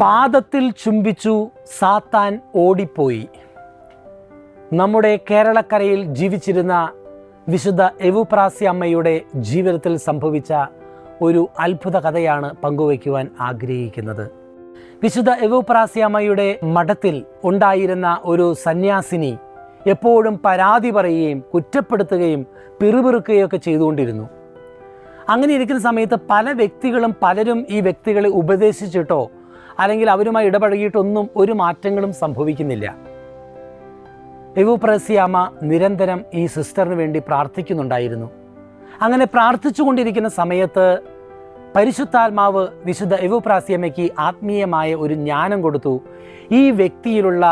പാദത്തിൽ ചുംബിച്ചു സാത്താൻ ഓടിപ്പോയി. നമ്മുടെ കേരളക്കരയിൽ ജീവിച്ചിരുന്ന വിശുദ്ധ എവുപ്രാസ്യ അമ്മയുടെ ജീവിതത്തിൽ സംഭവിച്ച ഒരു അത്ഭുത കഥയാണ് പങ്കുവയ്ക്കുവാൻ ആഗ്രഹിക്കുന്നത്. വിശുദ്ധ എവുപ്രാസ്യ അമ്മയുടെ മഠത്തിൽ ഉണ്ടായിരുന്ന ഒരു സന്യാസിനി എപ്പോഴും പരാതി പറയുകയും കുറ്റപ്പെടുത്തുകയും പിറുപിറുക്കുകയൊക്കെ ചെയ്തുകൊണ്ടിരുന്നു. അങ്ങനെ ഇരിക്കുന്ന സമയത്ത് പല വ്യക്തികളും പലരും ഈ വ്യക്തികളെ ഉപദേശിച്ചിട്ടോ അല്ലെങ്കിൽ അവരുമായി ഇടപഴകിയിട്ടൊന്നും ഒരു മാറ്റങ്ങളും സംഭവിക്കുന്നില്ല. എവുപ്രാസ്യ അമ്മ നിരന്തരം ഈ സിസ്റ്ററിന് വേണ്ടി പ്രാർത്ഥിക്കുന്നുണ്ടായിരുന്നു. അങ്ങനെ പ്രാർത്ഥിച്ചു കൊണ്ടിരിക്കുന്ന സമയത്ത് പരിശുദ്ധാത്മാവ് വിശുദ്ധ എവുപ്രാസ്യ അമ്മയ്ക്ക് ആത്മീയമായ ഒരു ജ്ഞാനം കൊടുത്തു. ഈ വ്യക്തിയിലുള്ള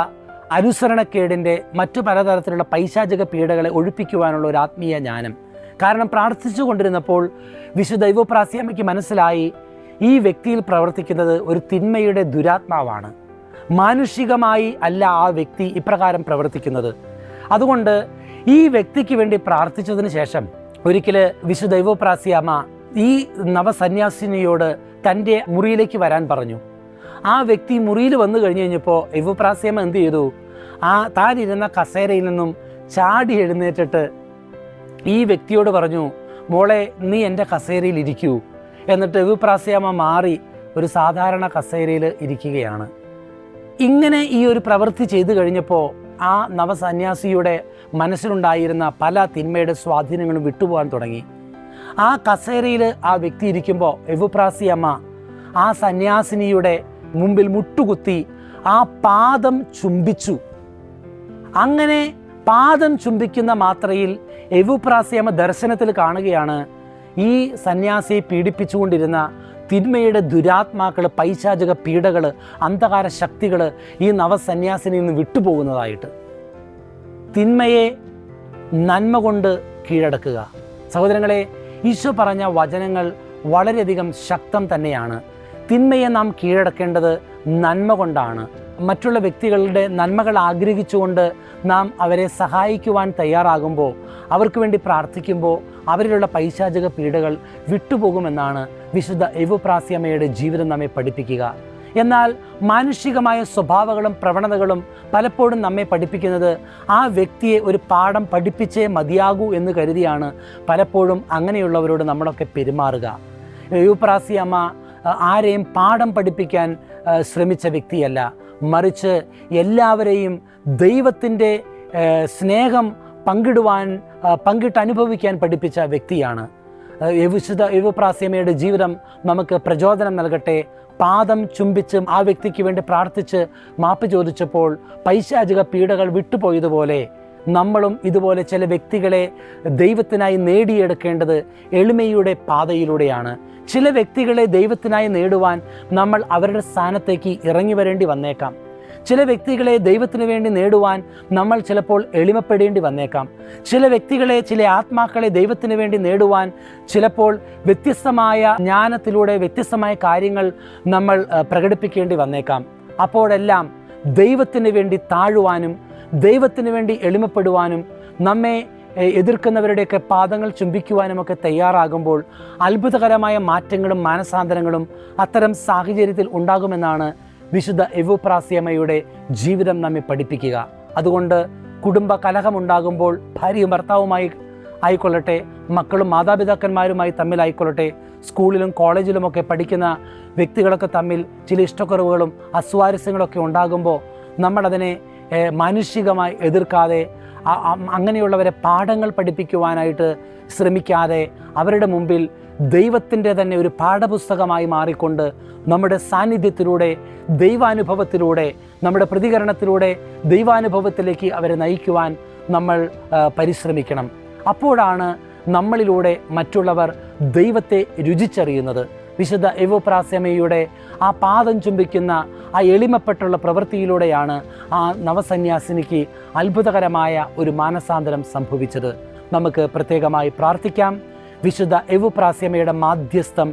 അനുസരണക്കേടിൻ്റെ മറ്റു പലതരത്തിലുള്ള പൈശാചിക പീഡകളെ ഒഴിപ്പിക്കുവാനുള്ള ഒരു ആത്മീയ ജ്ഞാനം. കാരണം പ്രാർത്ഥിച്ചു കൊണ്ടിരുന്നപ്പോൾ വിശുദ്ധ എവുപ്രാസ്യ അമ്മയ്ക്ക് മനസ്സിലായി ഈ വ്യക്തിയിൽ പ്രവർത്തിക്കുന്നത് ഒരു തിന്മയുടെ ദുരാത്മാവാണ്. മാനുഷികമായി അല്ല ആ വ്യക്തി ഇപ്രകാരം പ്രവർത്തിക്കുന്നത്. അതുകൊണ്ട് ഈ വ്യക്തിക്ക് വേണ്ടി പ്രാർത്ഥിച്ചതിന് ശേഷം ഒരിക്കൽ വിശുദ്ധ എവുപ്രാസ്യ അമ്മ ഈ നവസന്യാസിനിയോട് തൻ്റെ മുറിയിലേക്ക് വരാൻ പറഞ്ഞു. ആ വ്യക്തി മുറിയിൽ വന്നു കഴിഞ്ഞപ്പോൾ എവുപ്രാസ്യ അമ്മ എന്ത് ചെയ്തു? താനിരുന്ന കസേരയിൽ നിന്നും ചാടി എഴുന്നേറ്റിട്ട് ഈ വ്യക്തിയോട് പറഞ്ഞു, മോളെ നീ എൻ്റെ കസേരയിൽ ഇരിക്കൂ. എന്നിട്ട് എവുപ്രാസ്യ അമ്മ മാറി ഒരു സാധാരണ കസേരയിൽ ഇരിക്കുകയാണ്. ഇങ്ങനെ ഈ ഒരു പ്രവൃത്തി ചെയ്തു കഴിഞ്ഞപ്പോൾ ആ നവസന്യാസിയുടെ മനസ്സിലുണ്ടായിരുന്ന പല തിന്മയുടെ സ്വാധീനങ്ങളും വിട്ടുപോകാൻ തുടങ്ങി. ആ കസേരയിൽ ആ വ്യക്തി ഇരിക്കുമ്പോൾ എവുപ്രാസ്യ അമ്മ ആ സന്യാസിനിയുടെ മുമ്പിൽ മുട്ടുകുത്തി ആ പാദം ചുംബിച്ചു. അങ്ങനെ പാദം ചുംബിക്കുന്ന മാത്രയിൽ എവുപ്രാസ്യ അമ്മ ദർശനത്തിൽ കാണുകയാണ് ഈ സന്യാസിയെ പീഡിപ്പിച്ചുകൊണ്ടിരുന്ന തിന്മയുടെ ദുരാത്മാക്കൾ, പൈശാചിക പീഡകൾ, അന്ധകാര ശക്തികൾ ഈ നവസന്യാസിനിയിൽ നിന്ന് വിട്ടുപോകുന്നതായിട്ട്. തിന്മയെ നന്മ കൊണ്ട് കീഴടക്കുക. സഹോദരങ്ങളെ, ഈശോ പറഞ്ഞ വചനങ്ങൾ വളരെയധികം ശക്തം തന്നെയാണ്. തിന്മയെ നാം കീഴടക്കേണ്ടത് നന്മ കൊണ്ടാണ്. മറ്റുള്ള വ്യക്തികളുടെ നന്മകൾ ആഗ്രഹിച്ചുകൊണ്ട് നാം അവരെ സഹായിക്കുവാൻ തയ്യാറാകുമ്പോൾ, അവർക്ക് വേണ്ടി പ്രാർത്ഥിക്കുമ്പോൾ അവരിലുള്ള പൈശാചിക പീഡകൾ വിട്ടുപോകുമെന്നാണ് വിശുദ്ധ എവുപ്രാസ്യ അമ്മയുടെ ജീവിതം നമ്മെ പഠിപ്പിക്കുക. എന്നാൽ മാനുഷികമായ സ്വഭാവങ്ങളും പ്രവണതകളും പലപ്പോഴും നമ്മെ പഠിപ്പിക്കുന്നത് ആ വ്യക്തിയെ ഒരു പാഠം പഠിപ്പിച്ചേ മതിയാകൂ എന്ന് കരുതിയാണ് പലപ്പോഴും അങ്ങനെയുള്ളവരോട് നമ്മളൊക്കെ പെരുമാറുക. എവുപ്രാസ്യ അമ്മ ആരെയും പാഠം പഠിപ്പിക്കാൻ ശ്രമിച്ച വ്യക്തിയല്ല, മറിച്ച് എല്ലാവരെയും ദൈവത്തിൻ്റെ സ്നേഹം പങ്കിട്ട് അനുഭവിക്കാൻ പഠിപ്പിച്ച വ്യക്തിയാണ്. വിശുദ്ധ എവുപ്രാസ്യ അമ്മയുടെ ജീവിതം നമുക്ക് പ്രചോദനം നൽകട്ടെ. പാദം ചുംബിച്ചും ആ വ്യക്തിക്ക് വേണ്ടി പ്രാർത്ഥിച്ച് മാപ്പ് ചോദിച്ചപ്പോൾ പൈശാചിക പീഡകൾ വിട്ടുപോയതുപോലെ നമ്മളും ഇതുപോലെ ചില വ്യക്തികളെ ദൈവത്തിനായി നേടിയെടുക്കേണ്ടത് എളിമയുടെ പാതയിലൂടെയാണ്. ചില വ്യക്തികളെ ദൈവത്തിനായി നേടുവാൻ നമ്മൾ അവരുടെ സ്ഥാനത്തേക്ക് ഇറങ്ങി വരേണ്ടി വന്നേക്കാം. ചില വ്യക്തികളെ ദൈവത്തിന് വേണ്ടി നേടുവാൻ നമ്മൾ ചിലപ്പോൾ എളിമപ്പെടേണ്ടി വന്നേക്കാം. ചില വ്യക്തികളെ, ചില ആത്മാക്കളെ ദൈവത്തിന് വേണ്ടി നേടുവാൻ ചിലപ്പോൾ വ്യത്യസ്തമായ ജ്ഞാനത്തിലൂടെ വ്യത്യസ്തമായ കാര്യങ്ങൾ നമ്മൾ പ്രകടിപ്പിക്കേണ്ടി വന്നേക്കാം. അപ്പോഴെല്ലാം ദൈവത്തിന് വേണ്ടി താഴുവാനും ദൈവത്തിന് വേണ്ടി എളിമപ്പെടുവാനും നമ്മെ എതിർക്കുന്നവരുടെയൊക്കെ പാദങ്ങൾ ചുംബിക്കുവാനുമൊക്കെ തയ്യാറാകുമ്പോൾ അത്ഭുതകരമായ മാറ്റങ്ങളും മാനസാന്തരങ്ങളും അത്തരം സാഹചര്യത്തിൽ ഉണ്ടാകുമെന്നാണ് വിശുദ്ധ എവുപ്രാസ്യ അമ്മയുടെ ജീവിതം നമ്മെ പഠിപ്പിക്കുക. അതുകൊണ്ട് കുടുംബ കലഹമുണ്ടാകുമ്പോൾ ഭാര്യയും ഭർത്താവുമായി ആയിക്കൊള്ളട്ടെ, മക്കളും മാതാപിതാക്കന്മാരുമായി തമ്മിലായിക്കൊള്ളട്ടെ, സ്കൂളിലും കോളേജിലുമൊക്കെ പഠിക്കുന്ന വ്യക്തികളൊക്കെ തമ്മിൽ ചില ഇഷ്ടക്കുറവുകളും അസ്വാരസ്യങ്ങളൊക്കെ ഉണ്ടാകുമ്പോൾ നമ്മളതിനെ മാനുഷികമായി എതിർക്കാതെ അങ്ങനെയുള്ളവരെ പാഠങ്ങൾ പഠിപ്പിക്കുവാനായിട്ട് ശ്രമിക്കാതെ അവരുടെ മുമ്പിൽ ദൈവത്തിൻ്റെ തന്നെ ഒരു പാഠപുസ്തകമായി മാറിക്കൊണ്ട് നമ്മുടെ സാന്നിധ്യത്തിലൂടെ, ദൈവാനുഭവത്തിലൂടെ, നമ്മുടെ പ്രതികരണത്തിലൂടെ ദൈവാനുഭവത്തിലേക്ക് അവരെ നയിക്കുവാൻ നമ്മൾ പരിശ്രമിക്കണം. അപ്പോഴാണ് നമ്മളിലൂടെ മറ്റുള്ളവർ ദൈവത്തെ രുചിച്ചറിയുന്നത്. വിശുദ്ധ എവുപ്രാസ്യ അമ്മയുടെ ആ പാദം ചുംബിക്കുന്ന ആ എളിമപ്പെട്ടുള്ള പ്രവൃത്തിയിലൂടെയാണ് ആ നവസന്യാസിനിക്ക് അത്ഭുതകരമായ ഒരു മാനസാന്തരം സംഭവിച്ചത്. നമുക്ക് പ്രത്യേകമായി പ്രാർത്ഥിക്കാം. വിശുദ്ധ എവുപ്രാസ്യ അമ്മയുടെ മാധ്യസ്ഥം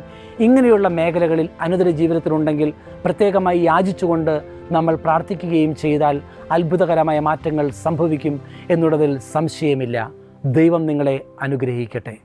ഇങ്ങനെയുള്ള മേഖലകളിൽ അനുദിന ജീവിതത്തിലുണ്ടെങ്കിൽ പ്രത്യേകമായി യാചിച്ചുകൊണ്ട് നമ്മൾ പ്രാർത്ഥിക്കുകയും ചെയ്താൽ അത്ഭുതകരമായ മാറ്റങ്ങൾ സംഭവിക്കും എന്നുള്ളതിൽ സംശയമില്ല. ദൈവം നിങ്ങളെ അനുഗ്രഹിക്കട്ടെ.